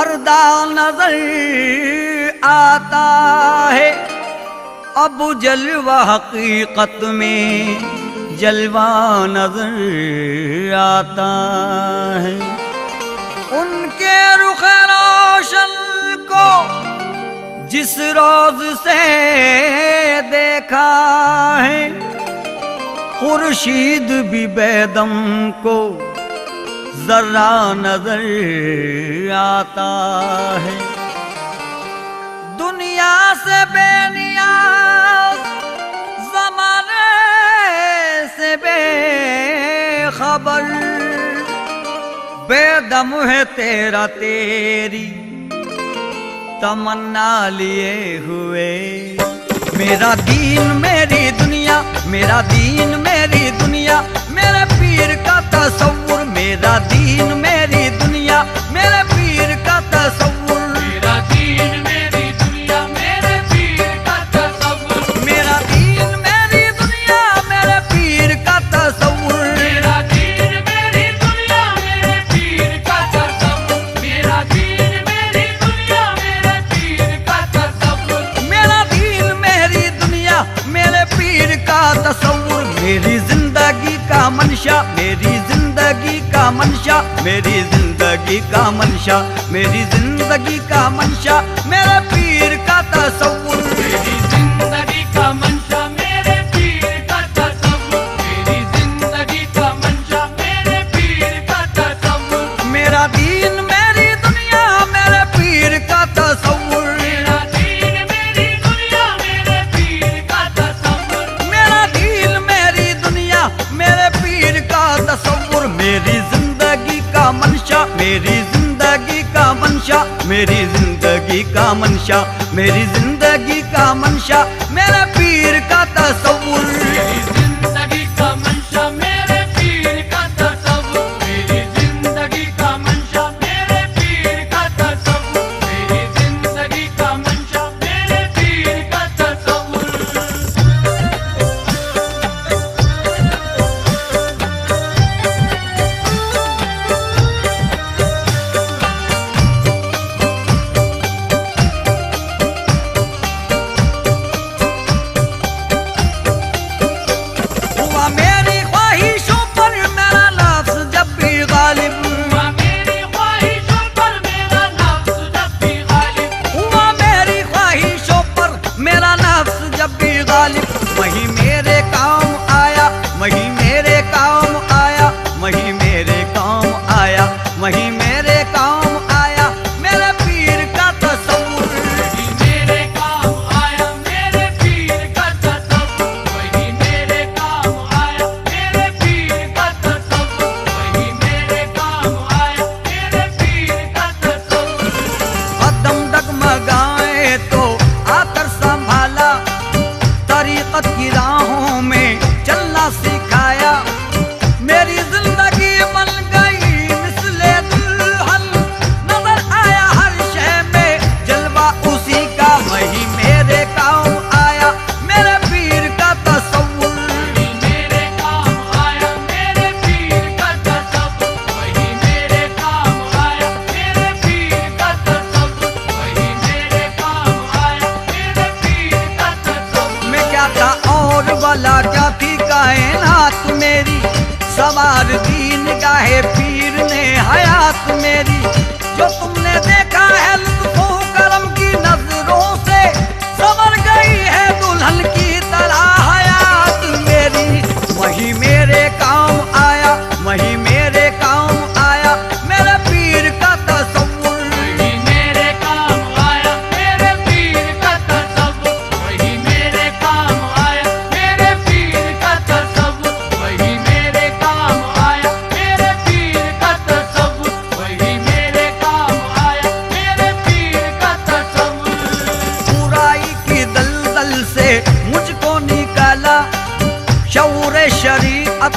पर्दा नजर आता है, अब जलवा हकीकत में जलवा नजर आता है। उनके रुख रोशन को जिस रोज से देखा है, खुर्शीद भी बेदम को जरा नजर आता है। दुनिया से बेनियाज, ज़माने से बेखबर, बेदम है तेरा तेरी तमन्ना लिए हुए। मेरा दीन मेरी दुनिया, मेरा दीन मेरी दुनिया, मेरे पीर का तसव्वुर। मेरा दीन मेरी दुनिया, मेरे पीर का तसव्वुर। मेरा दीन मेरी दुनिया, मेरे पीर का तसव्वुर। मेरा दीन मेरी दुनिया, मेरे पीर का तसव्वुर। मेरा दीन मेरी दुनिया, मेरे पीर का तसव्वुर। मेरा दीन मेरी दुनिया, मेरे पीर का तसव्वुर। मेरा दीन मेरी दुनिया, मेरे पीर का तसव्वुर। मेरी जिंदगी का मंशा, मेरी जिंदगी का मंशा, मेरी जिंदगी का मंशा, मेरी जिंदगी का मंशा, मेरे पीर का तसव्वुर। मेरी जिंदगी का मंशा, मेरे पीर का तसव्वुर। मेरी जिंदगी का मंशा, मेरे पीर का तसव्वुर। मेरा दीन मेरी दुनिया, मेरे पीर का तसव्वुर। मेरा दीन मेरी दुनिया, मेरे पीर का तसव्वुर। मेरा दीन मेरी दुनिया, मेरे पीर का तसव्वुर। मेरी जिंदगी का मंशा, मेरी जिंदगी का मंशा, मेरी जिंदगी का मंशा, मेरी जिंदगी का मंशा, मेरे पीर का तसव्वुर। मेरी जिंदगी का मंशा, मेरे पीर का तसव्वुर। मेरी जिंदगी का मंशा, मेरे पीर का तसव्वुर। मेरी जिंदगी का मंशा, मेरे पीर का तसव्वुर। हुआ मेरी ख्वाहिशों पर मेरा नफ्स जब भी गालिब, हुआ मेरी ख्वाहिशों पर मेरा नफ्स जब भी गालिब। हुआ मेरी ख्वाहिशों पर मेरा नफ्स जब भी गालिब। वही मेरे काम आया, वही मेरे काम आया, वही मेरे काम आया, वही मेरे काम आया, मेरे पीर का तसव्वुर। वही मेरे काम आया, मेरे पीर का तसव्वुर। वही मेरे काम आया, मेरे पीर का तसव्वुर। वही मेरे काम आया, मेरे पीर का तसव्वुर। कदम डगमगाए तो आकर संभाला, तरीक़त की राहों में चलना सिखाया। मेरी जिंदगी बन गई मिसले दुल्हन, नजर आया हर शय में जलवा उसी का। वही मेरे काम आया, मेरे पीर का तसव्वुर। वही मेरे काम आया, मेरे पीर का तसव्वुर। वही मेरे काम आया, मेरे पीर का तसव्वुर। वही मेरे काम आया, मेरे पीर का तसव्वुर। मैं क्या था और भला क्या थी कायनात मेरी, सवार दीन गाहे पीर ने हयात मेरी। जो तुमने देखा है लुत्फो करम की नजरों से, संवर गई है दुल्हन की तरह हयात मेरी। वही मेरे काम आया, वही मेरे काम आया, मेरे पीर का तसव्वुर। वही मेरे काम आया, मेरे पीर का तसव्वुर। वही मेरे काम आया, मेरे पीर का तसव्वुर। वही मेरे काम आया, मेरे पीर का तसव्वुर। वही मेरे काम आया, मेरे पीर का तसव्वुर। बुराई की दलदल से मुझको निकाला, शऊर शरीअत